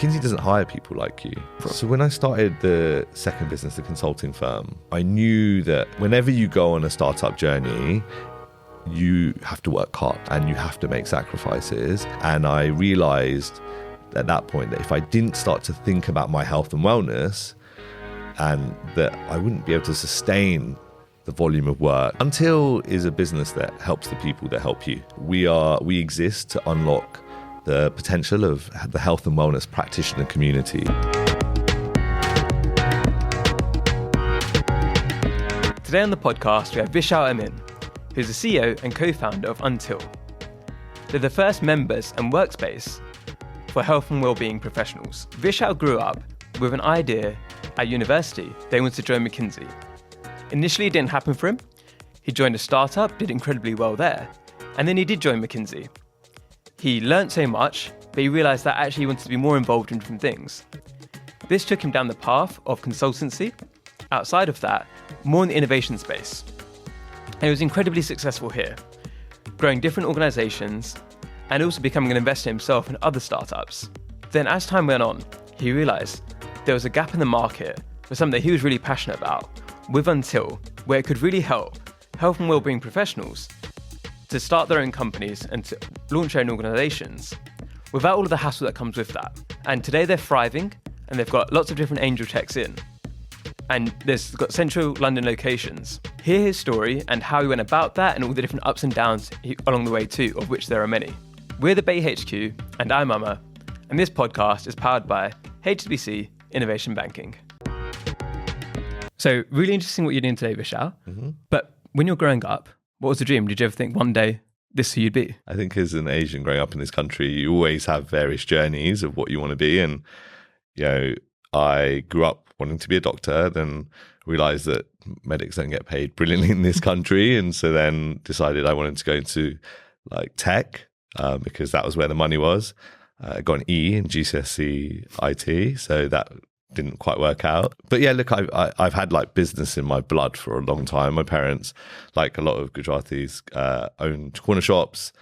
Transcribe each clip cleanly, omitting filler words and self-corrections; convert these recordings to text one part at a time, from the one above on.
McKinsey doesn't hire people like you. So when I started the second business, the consulting firm, I knew that whenever you go on a startup journey, you have to work hard and you have to make sacrifices. And I realized at that point that if I didn't start to think about my health and wellness, and that I wouldn't be able to sustain the volume of work. Until is a business that helps the people that help you. We exist to unlock the potential of the health and wellness practitioner community. Today on the podcast, we have Vishal Amin, who's the CEO and co-founder of Until. They're the first members and workspace for health and wellbeing professionals. Vishal grew up with an idea at university they wanted to join McKinsey. Initially, it didn't happen for him. He joined a startup, did incredibly well there, and then he did join McKinsey. He learnt so much, but he realised that actually he wanted to be more involved in different things. This took him down the path of consultancy. Outside of that, more in the innovation space. And he was incredibly successful here, growing different organisations and also becoming an investor himself in other startups. Then as time went on, he realised there was a gap in the market for something that he was really passionate about with Until, where it could really help health and wellbeing professionals to start their own companies and to launch their own organisations without all of the hassle that comes with that. And today they're thriving and they've got lots of different angel checks in. And they've got central London locations. Hear his story and how he went about that and all the different ups and downs along the way too, of which there are many. We're the Bay HQ and I'm Amma, and this podcast is powered by HSBC Innovation Banking. So really interesting what you're doing today, Vishal. Mm-hmm. But when you're growing up, what was the dream? Did you ever think one day this is who you'd be? I think as an Asian growing up in this country, you always have various journeys of what you want to be. And, you know, I grew up wanting to be a doctor, then realized that medics don't get paid brilliantly in this country. And so then decided I wanted to go into like tech because that was where the money was. I got an E in GCSE IT, so that didn't quite work out. But yeah, look, I've had like business in my blood for a long time. My parents, like a lot of Gujaratis, owned corner shops.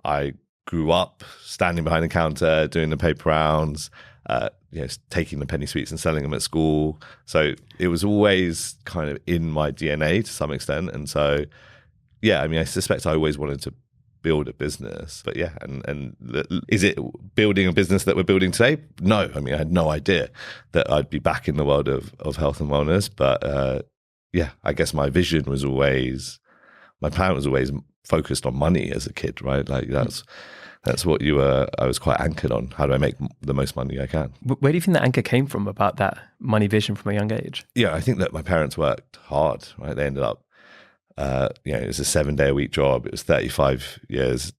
I grew up standing behind the counter, doing the paper rounds, taking the penny sweets and selling them at school. So it was always kind of in my DNA to some extent. And so, yeah, I mean, I suspect I always wanted to build a business. But yeah, and is it building a business that we're building today? No, I mean, I had no idea that I'd be back in the world of health and wellness. But yeah, I guess my plan was always focused on money as a kid, right? Like that's what I was quite anchored on. How do I make the most money I can? Where do you think that anchor came from about that money vision from a young age? Yeah, I think that my parents worked hard, right? They ended up, it was a 7-day-a-week job. It was 35 years.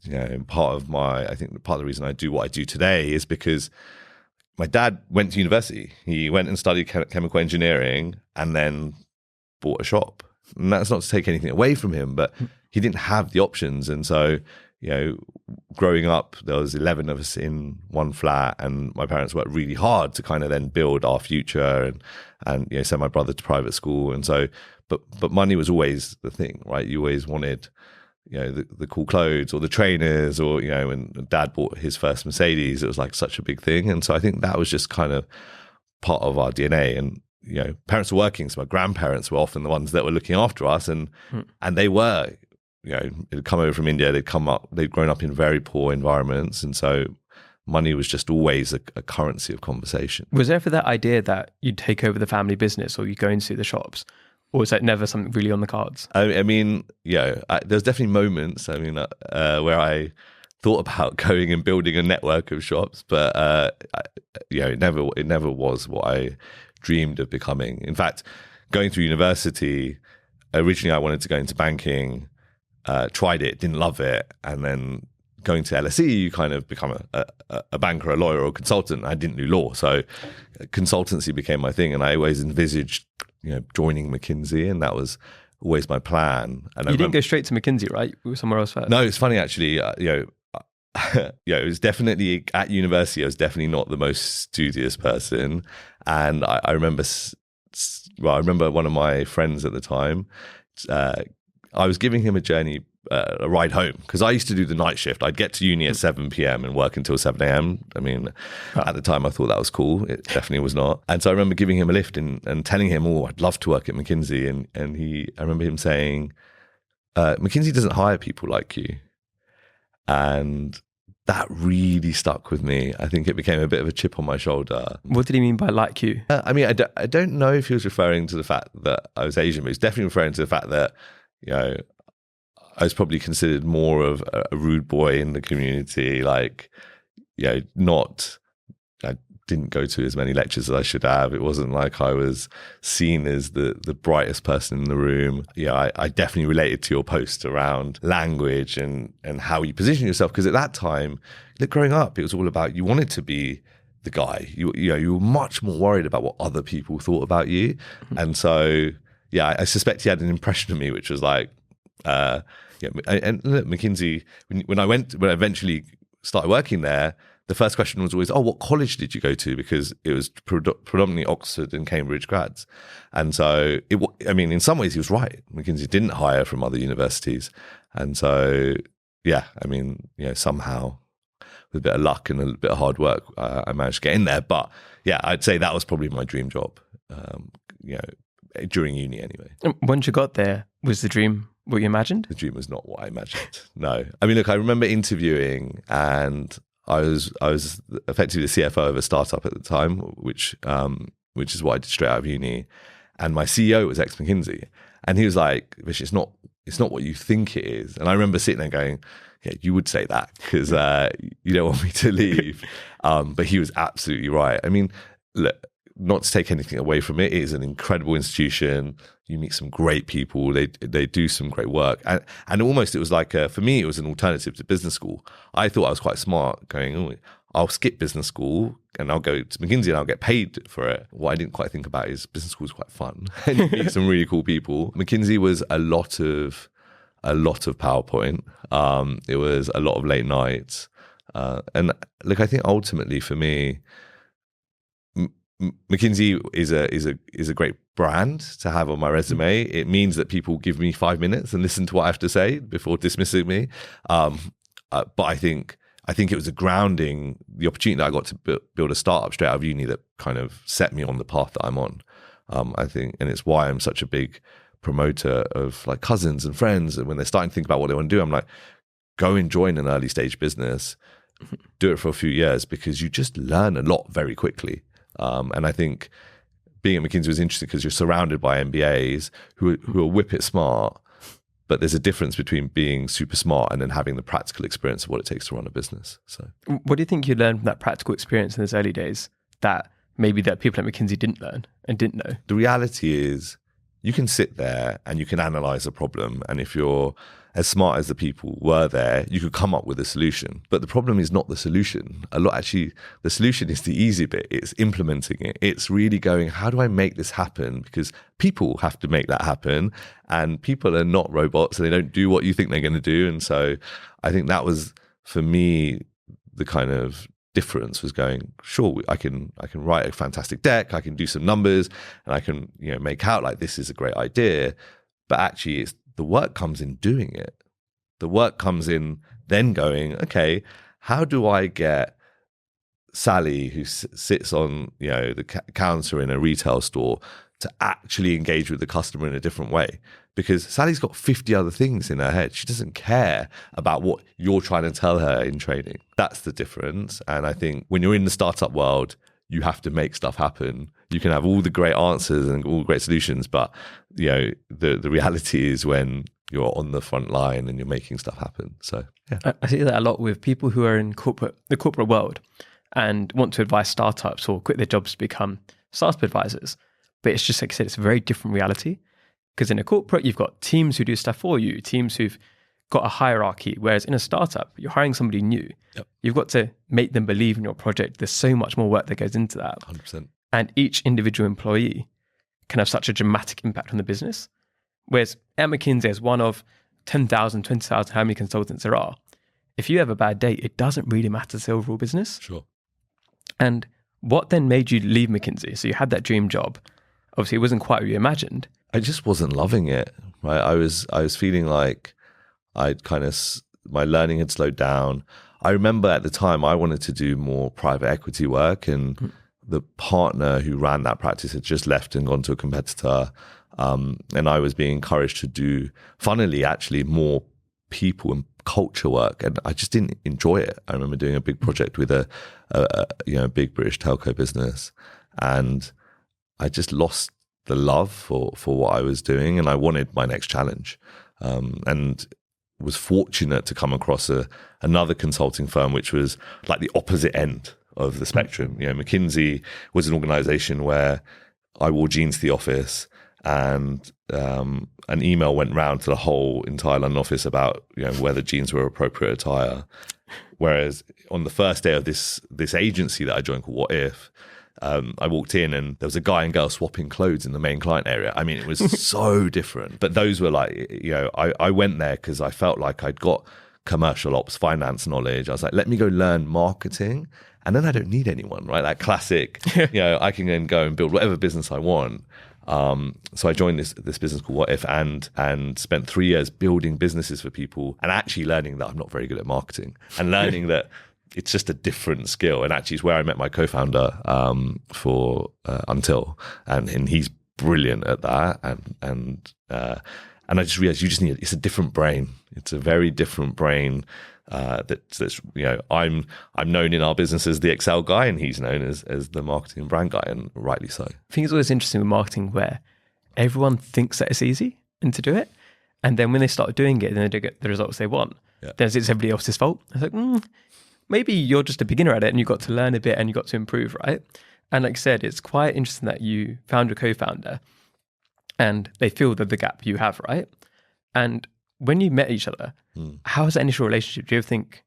And part of the reason I do what I do today is because my dad went to university. He went and studied chemical engineering and then bought a shop. And that's not to take anything away from him, but he didn't have the options. And so, growing up, there was 11 of us in one flat, and my parents worked really hard to kind of then build our future and send my brother to private school. And so, but money was always the thing, right? You always wanted, the cool clothes or the trainers or, when dad bought his first Mercedes, it was like such a big thing. And so I think that was just kind of part of our DNA. And, parents were working, so my grandparents were often the ones that were looking after us, and they were, they'd come over from India, they'd grown up in very poor environments, and so money was just always a currency of conversation. Was there ever that idea that you'd take over the family business or you go into the shops? Or was that never something really on the cards? I mean, there's definitely moments, where I thought about going and building a network of shops, but it never was what I dreamed of becoming. In fact, going through university, originally I wanted to go into banking, tried it, didn't love it, and then going to LSE, you kind of become a banker, a lawyer, or a consultant. I didn't do law, so consultancy became my thing, and I always envisaged joining McKinsey, and that was always my plan. And you didn't go straight to McKinsey, right? You were somewhere else first. No, it's funny actually. it was definitely at university. I was definitely not the most studious person, and I remember. I remember one of my friends at the time. I was giving him a journey a ride home, because I used to do the night shift. I'd get to uni at 7 p.m. and work until 7 a.m. I mean, at the time I thought that was cool. It definitely was not. And so I remember giving him a lift and telling him, oh, I'd love to work at McKinsey. And I remember him saying, McKinsey doesn't hire people like you. And that really stuck with me. I think it became a bit of a chip on my shoulder. What did he mean by like you? I mean, I don't know if he was referring to the fact that I was Asian, but he's definitely referring to the fact that, you know, I was probably considered more of a rude boy in the community. Like, you know, I didn't go to as many lectures as I should have. It wasn't like I was seen as the brightest person in the room. Yeah, I definitely related to your post around language and how you position yourself. Because at that time, growing up, it was all about, you wanted to be the guy. You were much more worried about what other people thought about you. Mm-hmm. And so, yeah, I suspect he had an impression of me, which was like, and look, McKinsey, when I eventually started working there, the first question was always, oh, what college did you go to? Because it was predominantly Oxford and Cambridge grads. And so, in some ways he was right. McKinsey didn't hire from other universities. And so, yeah, somehow with a bit of luck and a bit of hard work, I managed to get in there. But yeah, I'd say that was probably my dream job, during uni anyway. Once you got there, was the dream what you imagined? The dream was not what I imagined. No. I mean, look, I remember interviewing, and I was effectively the CFO of a startup at the time, which is what I did straight out of uni. And my CEO was ex-McKinsey, and he was like, "Vish, it's not what you think it is." And I remember sitting there going, "Yeah, you would say that because you don't want me to leave." But he was absolutely right. I mean, look, not to take anything away from it, it is an incredible institution. You meet some great people. They do some great work. And almost it was like, for me, it was an alternative to business school. I thought I was quite smart going, oh, I'll skip business school and I'll go to McKinsey and I'll get paid for it. What I didn't quite think about is business school is quite fun. And you meet some really cool people. McKinsey was a lot of PowerPoint. It was a lot of late nights. And look, I think ultimately for me, McKinsey is a great brand to have on my resume. It means that people give me 5 minutes and listen to what I have to say before dismissing me. But I think it was a grounding, the opportunity that I got to build a startup straight out of uni that kind of set me on the path that I'm on. I think, and it's why I'm such a big promoter of like cousins and friends. And when they're starting to think about what they want to do, I'm like, go and join an early stage business, do it for a few years, because you just learn a lot very quickly. And I think being at McKinsey was interesting because you're surrounded by MBAs who are whippet smart, but there's a difference between being super smart and then having the practical experience of what it takes to run a business. So, what do you think you learned from that practical experience in those early days that maybe that people at McKinsey didn't learn and didn't know? The reality is you can sit there and you can analyze a problem, and if you're as smart as the people were there, you could come up with a solution. But the problem is not the solution. The solution is the easy bit. It's implementing it. It's really going, how do I make this happen? Because people have to make that happen, and people are not robots, and they don't do what you think they're going to do. And so I think that was, for me, the kind of difference was going, sure, I can write a fantastic deck, I can do some numbers, and I can make out like this is a great idea. But actually, the work comes in doing it. The work comes in then going, okay, how do I get Sally, who sits on the counter in a retail store, to actually engage with the customer in a different way? Because Sally's got 50 other things in her head. She doesn't care about what you're trying to tell her in training. That's the difference. And I think when you're in the startup world, you have to make stuff happen. You can have all the great answers and all the great solutions, but the reality is when you're on the front line and you're making stuff happen. So yeah, I see that a lot with people who are in the corporate world and want to advise startups or quit their jobs to become startup advisors. But it's just like I said, it's a very different reality, because in a corporate you've got teams who do stuff for you, teams who've got a hierarchy, whereas in a startup you're hiring somebody new. Yep. You've got to make them believe in your project. There's so much more work that goes into that. 100%. And each individual employee can have such a dramatic impact on the business. Whereas at McKinsey, as one of 10,000, 20,000, how many consultants there are, if you have a bad day, it doesn't really matter to the overall business. Sure. And what then made you leave McKinsey? So you had that dream job. Obviously, it wasn't quite what you imagined. I just wasn't loving it. Right? I was feeling like my learning had slowed down. I remember at the time I wanted to do more private equity work, and the partner who ran that practice had just left and gone to a competitor. And I was being encouraged to do, funnily, actually more people and culture work, and I just didn't enjoy it. I remember doing a big project with a big British telco business, and I just lost the love for what I was doing, and I wanted my next challenge. And was fortunate to come across another consulting firm, which was like the opposite end of the spectrum. McKinsey was an organization where I wore jeans to the office, and an email went round to the whole entire London office about whether jeans were appropriate attire. Whereas on the first day of this agency that I joined called What If, I walked in and there was a guy and girl swapping clothes in the main client area. I mean, it was so different. But those were like, I went there because I felt like I'd got commercial ops, finance knowledge. I was like, let me go learn marketing, and then I don't need anyone, right? That classic, I can then go and build whatever business I want. So I joined this business called What If and spent 3 years building businesses for people, and actually learning that I'm not very good at marketing, and learning that it's just a different skill. And actually it's where I met my co-founder for Until, and he's brilliant at that. And I just realized it's a different brain. It's a very different brain. That's I'm known in our business as the Excel guy, and he's known as the marketing and brand guy, and rightly so. I think it's always interesting with marketing where everyone thinks that it's easy and to do it, and then when they start doing it and they don't get the results they want, then it's everybody else's fault. It's like, maybe you're just a beginner at it and you got to learn a bit and you got to improve, right? And like I said, it's quite interesting that you found a co-founder and they filled the gap you have, right? And when you met each other, how was that initial relationship? Do you ever think,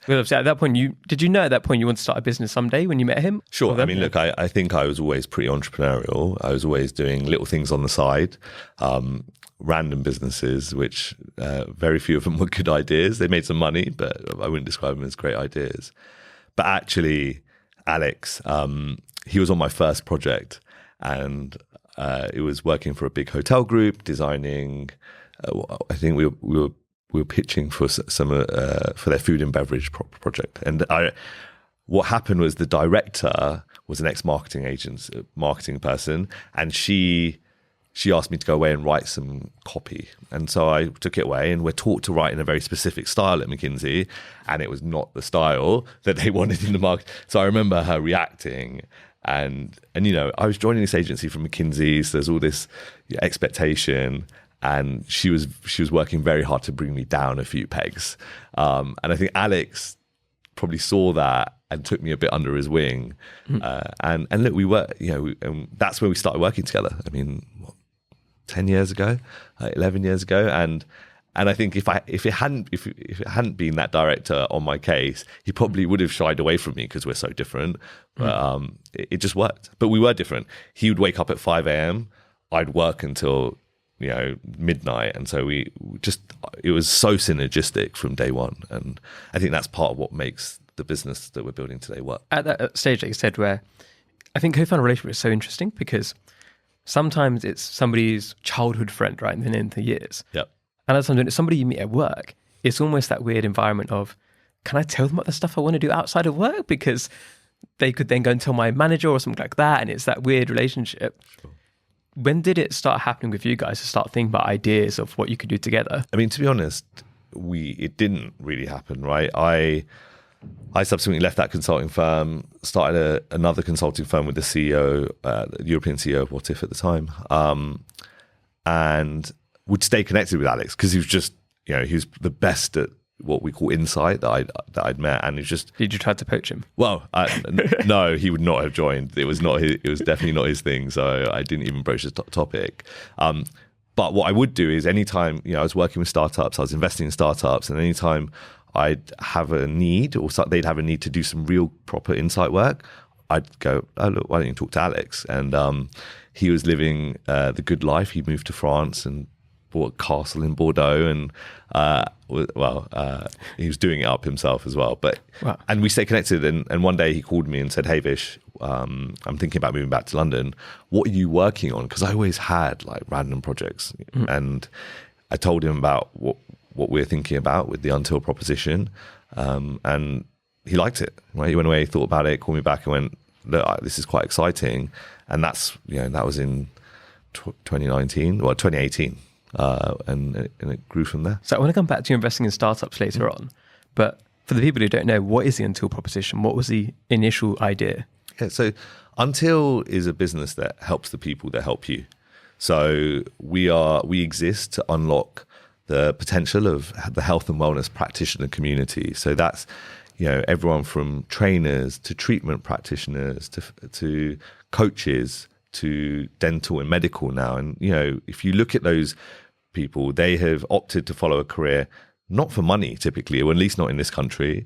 well, obviously at that point, did you know at that point you wanted to start a business someday when you met him? Sure. I mean, look, I think I was always pretty entrepreneurial. I was always doing little things on the side, random businesses, which very few of them were good ideas. They made some money, but I wouldn't describe them as great ideas. But actually, Alex, he was on my first project, and it was working for a big hotel group, designing. I think we were pitching for some for their food and beverage project, and what happened was the director was an marketing person, and she asked me to go away and write some copy, and so I took it away, and we're taught to write in a very specific style at McKinsey, and it was not the style that they wanted in the market. So I remember her reacting. And I was joining this agency from McKinsey, so there's all this expectation. And she was working very hard to bring me down a few pegs. And I think Alex probably saw that and took me a bit under his wing. And look, we were, and that's where we started working together. I mean, 10 years ago, 11 years ago. And I think if it hadn't been that director on my case, he probably would have shied away from me because we're so different. But it just worked. But we were different. He would wake up at 5 a.m. I'd work until midnight, and so it was so synergistic from day one, and I think that's part of what makes the business that we're building today work. At that stage, like you said, where I think co-founder relationship is so interesting because sometimes it's somebody's childhood friend, right, and then into years. Yep. And other times when it's somebody you meet at work, it's almost that weird environment of, can I tell them about the stuff I want to do outside of work? Because they could then go and tell my manager or something like that, and it's that weird relationship. Sure. When did it start happening with you guys to start thinking about ideas of what you could do together? I mean, to be honest, it didn't really happen, right? I subsequently left that consulting firm, started another consulting firm with the CEO, the European CEO of What If at the time, and would stay connected with Alex because he was just, he was the best at what we call insight that I'd met, and it's just. Did you try to poach him? Well, no, he would not have joined. It was definitely not his thing. So I didn't even broach the topic. But what I would do is anytime I was working with startups, I was investing in startups, and anytime I'd have a need or they'd have a need to do some real proper insight work, I'd go, oh look, why don't you talk to Alex? And he was living the good life. He moved to France and bought a castle in Bordeaux, and he was doing it up himself as well. But wow. And we stayed connected. And one day he called me and said, "Hey Vish, I'm thinking about moving back to London. What are you working on?" Because I always had like random projects, and I told him about what we're thinking about with the Until proposition. And he liked it, right? He went away, thought about it, called me back and went, look, this is quite exciting. And that's, that was in 2018. And it grew from there. So I want to come back to you investing in startups later on. But for the people who don't know, what is the Until proposition? What was the initial idea? Yeah, so Until is a business that helps the people that help you. So we exist to unlock the potential of the health and wellness practitioner community. So that's everyone from trainers to treatment practitioners to coaches to dental and medical now. And if you look at those people, they have opted to follow a career not for money typically, or at least not in this country.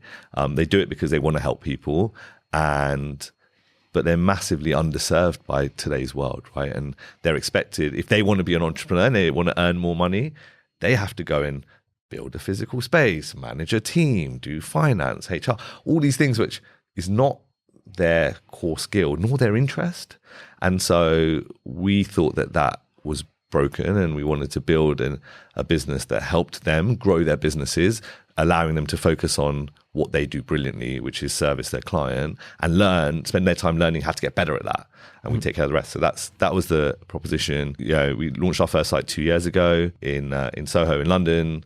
They do it because they want to help people, but they're massively underserved by today's world, right? And they're expected, if they want to be an entrepreneur and they want to earn more money, they have to go and build a physical space, manage a team, do finance, HR, all these things, which is not their core skill nor their interest. And so we thought that was broken, and we wanted to build a business that helped them grow their businesses, allowing them to focus on what they do brilliantly, which is service their client and spend their time learning how to get better at that. And we take care of the rest. So that was the proposition. We launched our first site 2 years ago in Soho in London,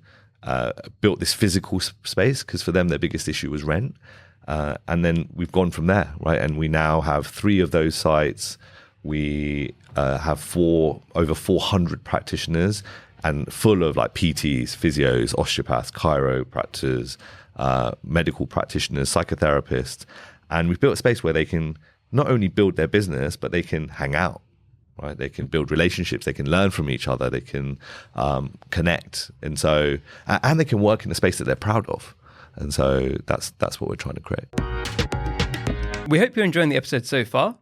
built this physical space because for them, their biggest issue was rent. And then we've gone from there, right? And we now have 3 of those sites. We have over 400 practitioners and full of like PTs, physios, osteopaths, chiropractors, medical practitioners, psychotherapists. And we've built a space where they can not only build their business, but they can hang out, right? They can build relationships, they can learn from each other, they can connect. And they can work in a space that they're proud of. And so that's what we're trying to create. We hope you're enjoying the episode so far.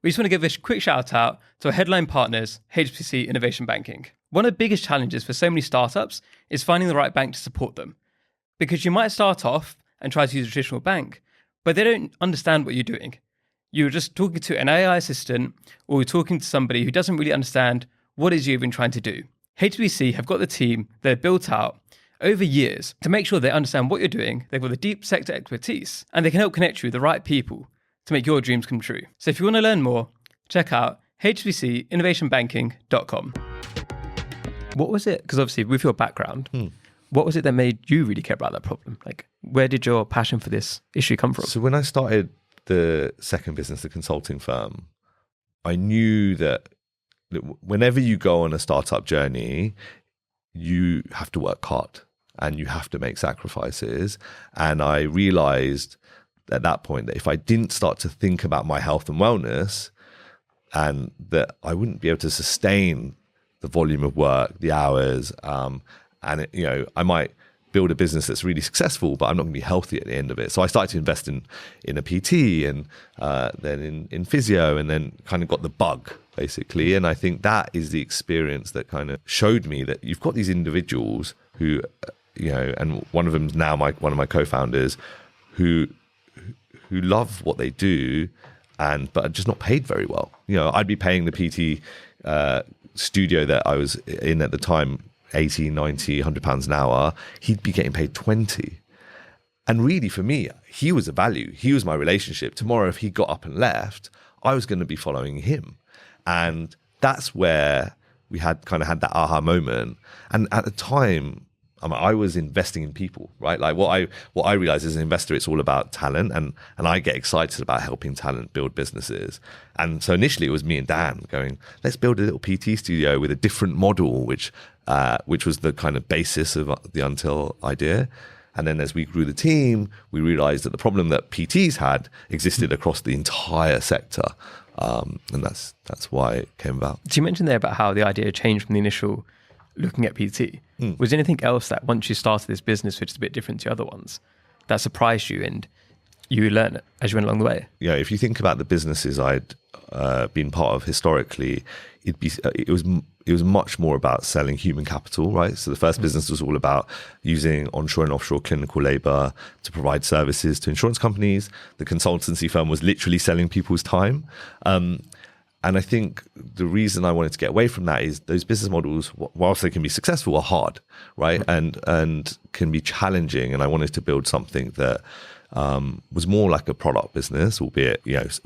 We just want to give a quick shout out to our headline partners, HSBC Innovation Banking. One of the biggest challenges for so many startups is finding the right bank to support them. Because you might start off and try to use a traditional bank, but they don't understand what you're doing. You're just talking to an AI assistant, or you're talking to somebody who doesn't really understand what it is you've been trying to do. HSBC have got the team they've built out over years to make sure they understand what you're doing. They've got the deep sector expertise, and they can help connect you with the right people to make your dreams come true. So if you want to learn more, check out hsbcinnovationbanking.com. What was it? Because obviously with your background, what was it that made you really care about that problem? Like, where did your passion for this issue come from? So when I started the second business, the consulting firm, I knew that whenever you go on a startup journey, you have to work hard and you have to make sacrifices. And I realized at that point that if I didn't start to think about my health and wellness, and that I wouldn't be able to sustain the volume of work, the hours, I might build a business that's really successful, but I'm not going to be healthy at the end of it. So I started to invest in a PT and then in physio, and then kind of got the bug, basically. And I think that is the experience that kind of showed me that you've got these individuals who, and one of them is now one of my co-founders who love what they do, but are just not paid very well. I'd be paying the PT studio that I was in at the time 80, 90, 100 pounds an hour. He'd be getting paid 20. And really for me, he was a value. He was my relationship. Tomorrow, if he got up and left, I was going to be following him. And that's where we had that aha moment. And at the time, I was investing in people, right? Like what I realized as an investor, it's all about talent, and I get excited about helping talent build businesses. And so initially it was me and Dan going, let's build a little PT studio with a different model, which was the kind of basis of the Until idea. And then as we grew the team, we realized that the problem that PTs had existed across the entire sector. And that's why it came about. So you mentioned there about how the idea changed from the initial looking at PT. Was there anything else that once you started this business, which is a bit different to other ones, that surprised you and you learned as you went along the way? Yeah, if you think about the businesses I'd been part of historically, it was much more about selling human capital, right? So the first business was all about using onshore and offshore clinical labor to provide services to insurance companies. The consultancy firm was literally selling people's time. And I think the reason I wanted to get away from that is those business models, whilst they can be successful, are hard, right? And can be challenging. And I wanted to build something that was more like a product business, albeit,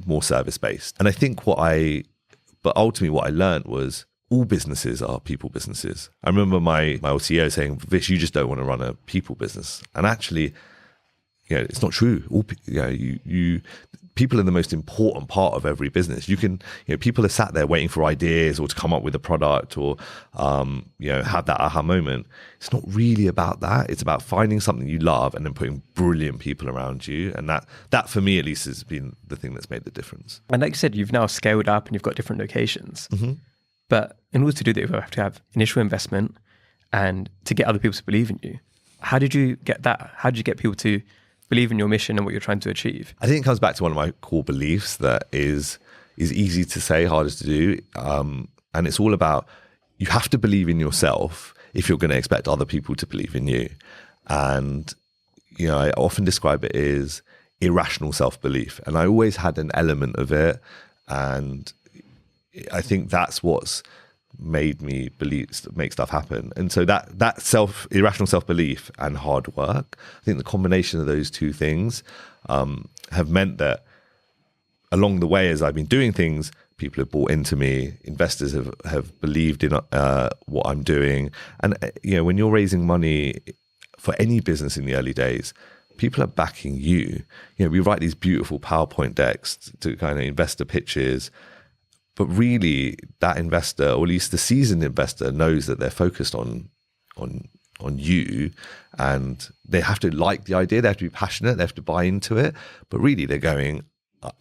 more service-based. And I think but ultimately what I learned was all businesses are people businesses. I remember my old CEO saying, Vish, you just don't want to run a people business. And actually, it's not true. People are the most important part of every business. People are sat there waiting for ideas or to come up with a product or, have that aha moment. It's not really about that. It's about finding something you love and then putting brilliant people around you. And that for me, at least, has been the thing that's made the difference. And like you said, you've now scaled up and you've got different locations. Mm-hmm. But in order to do that, you have to have initial investment and to get other people to believe in you. How did you get that? How did you get people to believe in your mission and what you're trying to achieve? I think it comes back to one of my core beliefs that is easy to say, hardest to do. And it's all about, you have to believe in yourself if you're going to expect other people to believe in you. And, I often describe it as irrational self-belief. And I always had an element of it. And I think that's what's made me make stuff happen. And so that irrational self-belief and hard work, I think the combination of those two things have meant that along the way, as I've been doing things, people have bought into me, investors have believed in what I'm doing. And when you're raising money for any business in the early days, people are backing you. We write these beautiful PowerPoint decks to kind of investor pitches. But really, that investor, or at least the seasoned investor, knows that they're focused on you, and they have to like the idea. They have to be passionate. They have to buy into it. But really, they're going,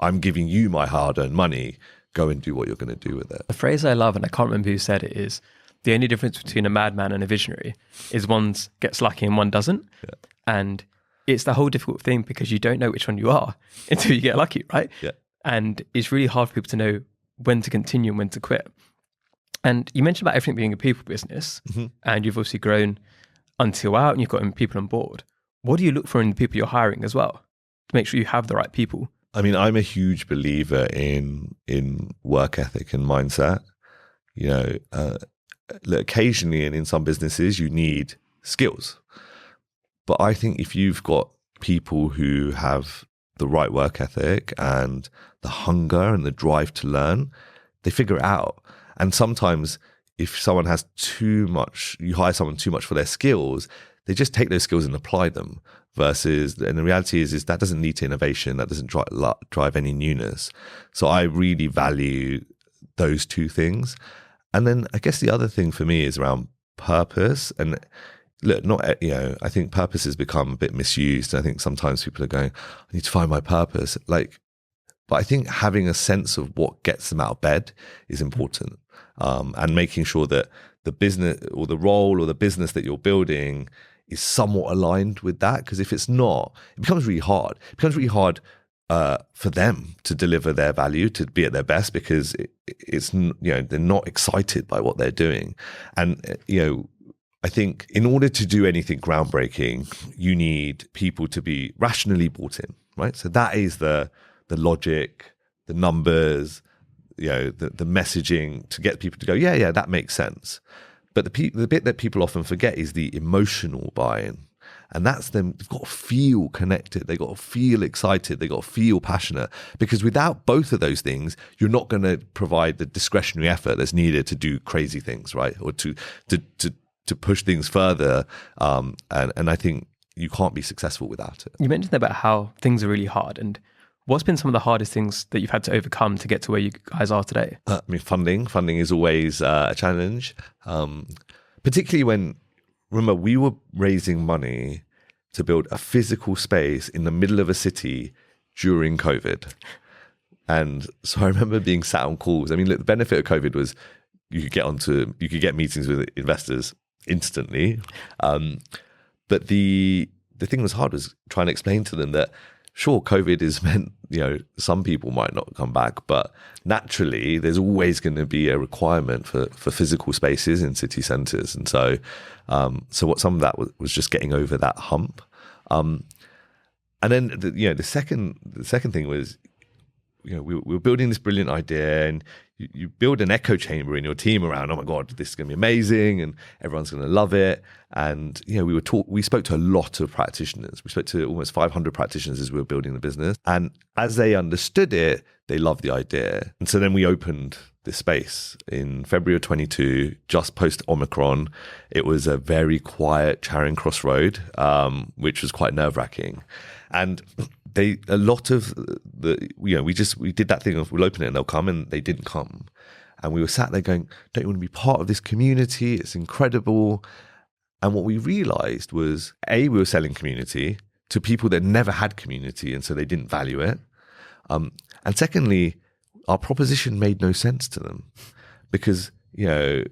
"I'm giving you my hard-earned money. Go and do what you're going to do with it." A phrase I love, and I can't remember who said it, is the only difference between a madman and a visionary is one gets lucky and one doesn't. Yeah. And it's the whole difficult thing because you don't know which one you are until you get lucky, right? Yeah. And it's really hard for people to know when to continue and when to quit. And you mentioned about everything being a people business, mm-hmm. and you've obviously grown Until out and you've got people on board. What do you look for in the people you're hiring as well to make sure you have the right people? I mean, I'm a huge believer in work ethic and mindset. Occasionally and in some businesses, you need skills. But I think if you've got people who have the right work ethic and the hunger and the drive to learn, they figure it out. And sometimes if someone has you hire someone too much for their skills, they just take those skills and apply them. And the reality is that doesn't lead to innovation. That doesn't drive any newness. So I really value those two things. And then I guess the other thing for me is around purpose. And look, I think purpose has become a bit misused. I think sometimes people are going, I need to find my purpose. But I think having a sense of what gets them out of bed is important. And making sure that the business or the role or the business that you're building is somewhat aligned with that. Because if it's not, it becomes really hard. It becomes really hard for them to deliver their value, to be at their best, because they're not excited by what they're doing. And, I think in order to do anything groundbreaking, you need people to be rationally bought in, right? So that is the logic, the numbers, the messaging to get people to go, yeah, that makes sense. But the bit that people often forget is the emotional buy-in. And that's them. They've got to feel connected. They've got to feel excited. They've got to feel passionate. Because without both of those things, you're not going to provide the discretionary effort that's needed to do crazy things, right? Or to push things further. And I think you can't be successful without it. You mentioned about how things are really hard. And what's been some of the hardest things that you've had to overcome to get to where you guys are today? Funding is always a challenge, particularly when, remember, we were raising money to build a physical space in the middle of a city during COVID. And so I remember being sat on calls. I mean, look, the benefit of COVID was you could get meetings with investors instantly. But the thing that was hard was trying to explain to them that, sure, COVID has meant, some people might not come back, but naturally there's always going to be a requirement for physical spaces in city centres. And so what some of that was just getting over that hump. And then, the second thing was, we were building this brilliant idea, and you build an echo chamber in your team around, oh my God, this is going to be amazing, and everyone's going to love it. And we spoke to a lot of practitioners. We spoke to almost 500 practitioners as we were building the business, and as they understood it, they loved the idea. And so then we opened this space in February of 22, just post Omicron. It was a very quiet Charing Cross Road, which was quite nerve-wracking. And we did that thing of we'll open it and they'll come, and they didn't come. And we were sat there going, don't you want to be part of this community? It's incredible. And what we realized was, we were selling community to people that never had community, and so they didn't value it. And secondly, our proposition made no sense to them, because they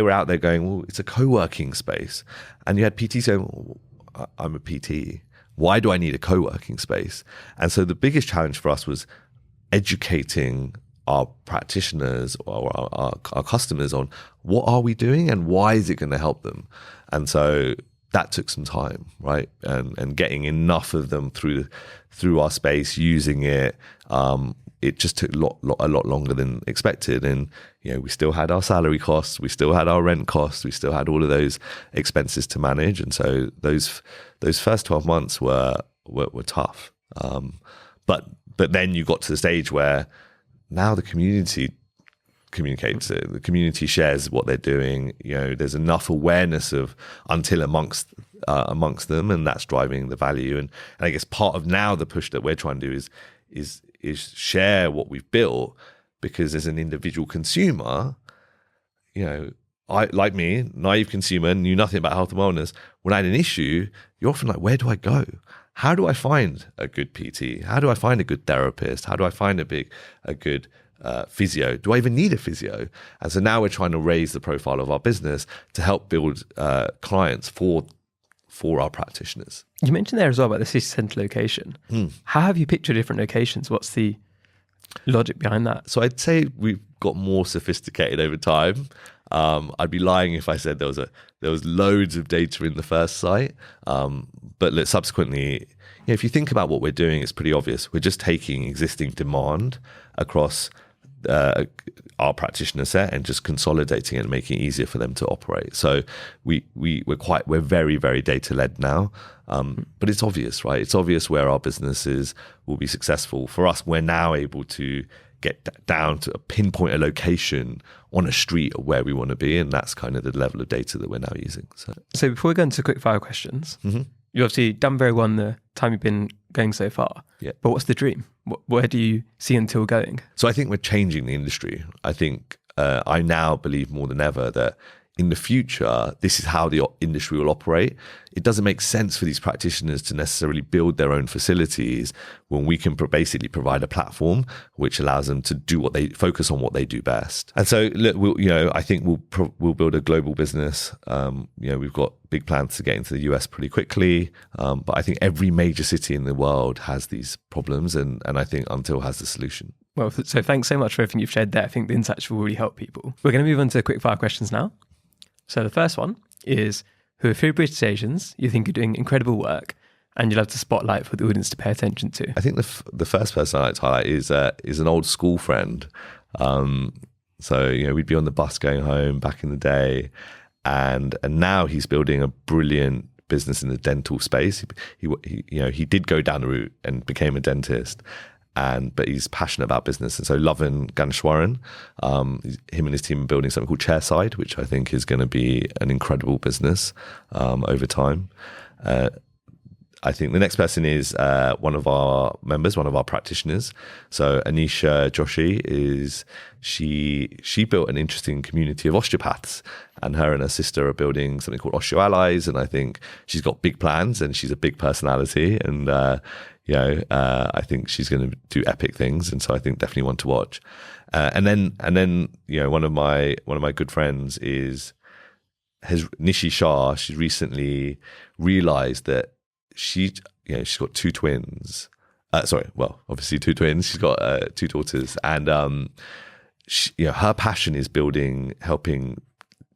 were out there going, well, it's a co-working space. And you had PT saying, well, I'm a PT. Why do I need a co-working space? And so the biggest challenge for us was educating our practitioners or our customers on what are we doing and why is it going to help them. And so that took some time, right? And getting enough of them through our space, using it, it just took a lot longer than expected. And we still had our salary costs, we still had our rent costs, we still had all of those expenses to manage. And so those first 12 months were tough. But then you got to the stage where now the community communicates it. The community shares what they're doing. There's enough awareness of Until amongst them, and that's driving the value. And I guess part of now the push that we're trying to do is share what we've built, because as an individual consumer, I, like me, naive consumer, knew nothing about health and wellness. When I had an issue, you're often like, where do I go? How do I find a good PT? How do I find a good therapist? How do I find a good physio? Do I even need a physio? And so now we're trying to raise the profile of our business to help build clients for our practitioners. You mentioned there as well about the city centre location. How have you picked your different locations? What's the logic behind that? So I'd say we've got more sophisticated over time. I'd be lying if I said there was loads of data in the first site. But subsequently, if you think about what we're doing, it's pretty obvious. We're just taking existing demand across our practitioner set and just consolidating it and making it easier for them to operate. So we're very, very data led now. But it's obvious, right? It's obvious where our businesses will be successful. For us, we're now able to get down to pinpoint a location on a street of where we want to be, and that's kind of the level of data that we're now using. So before we go into quick fire questions, you've obviously done very well in the time you've been going so far. Yeah. But what's the dream? Where do you see Until going? So I think we're changing the industry. I think I now believe more than ever that in the future, this is how the industry will operate. It doesn't make sense for these practitioners to necessarily build their own facilities when we can basically provide a platform which allows them to do focus on what they do best. And so, look, I think we'll build a global business. We've got big plans to get into the US pretty quickly. But I think every major city in the world has these problems, and I think Until has the solution. Well, so thanks so much for everything you've shared there. I think the insights will really help people. We're going to move on to quick fire questions now. So the first one is, who are 3 British Asians you think are doing incredible work and you'd love to spotlight for the audience to pay attention to? I think the first person I'd like to highlight is an old school friend. So we'd be on the bus going home back in the day, and now he's building a brilliant business in the dental space. He did go down the route and became a dentist. But he's passionate about business. And so Lovin Ganeshwaran, him and his team are building something called Chairside, which I think is going to be an incredible business over time. I think the next person is one of our members, one of our practitioners. So Anisha Joshi she built an interesting community of osteopaths, and her and her sister are building something called Osteo Allies. And I think she's got big plans and she's a big personality, and I think she's going to do epic things, and so I think definitely one to watch. And then one of my good friends is Nishi Shah. She's recently realised that she's got 2 twins. Obviously 2 twins. She's got 2 daughters, and her passion is helping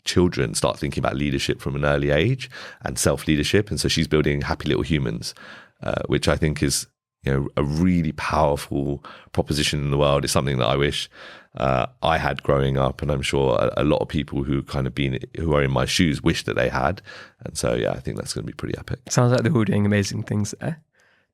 children start thinking about leadership from an early age and self-leadership. And so she's building Happy Little Humans, which I think is a really powerful proposition in the world. It's something that I wish I had growing up, and I'm sure a lot of people who who are in my shoes wish that they had. And so, yeah, I think that's going to be pretty epic. Sounds like they're all doing amazing things there.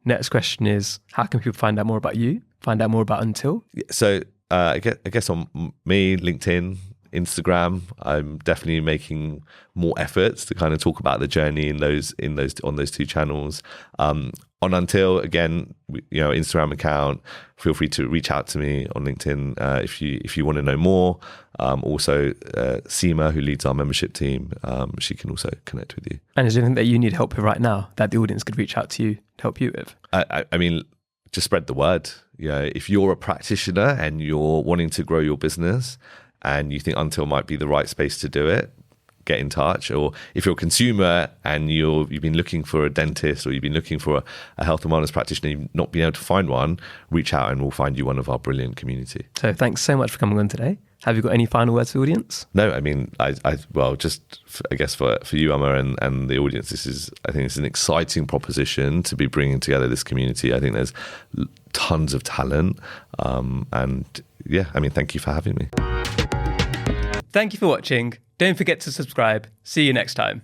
Next question is, how can people find out more about you, find out more about Until? So I guess on me, LinkedIn, Instagram, I'm definitely making more efforts to kind of talk about the journey on those two channels. On Until, again, Instagram account, feel free to reach out to me on LinkedIn if you want to know more. Also, Seema, who leads our membership team, she can also connect with you. And is there anything that you need help with right now that the audience could reach out to you to help you with? I mean, just spread the word. If you're a practitioner and you're wanting to grow your business and you think Until might be the right space to do it, get in touch. Or if you're a consumer and you've been looking for a dentist, or you've been looking for a health and wellness practitioner, you've not been able to find one, reach out and we'll find you one of our brilliant community. So thanks so much for coming on today. Have you got any final words for the audience? No, I mean, I guess for you, Emma, and the audience, I think it's an exciting proposition to be bringing together this community. I think there's tons of talent. And yeah, I mean, thank you for having me. Thank you for watching. Don't forget to subscribe. See you next time.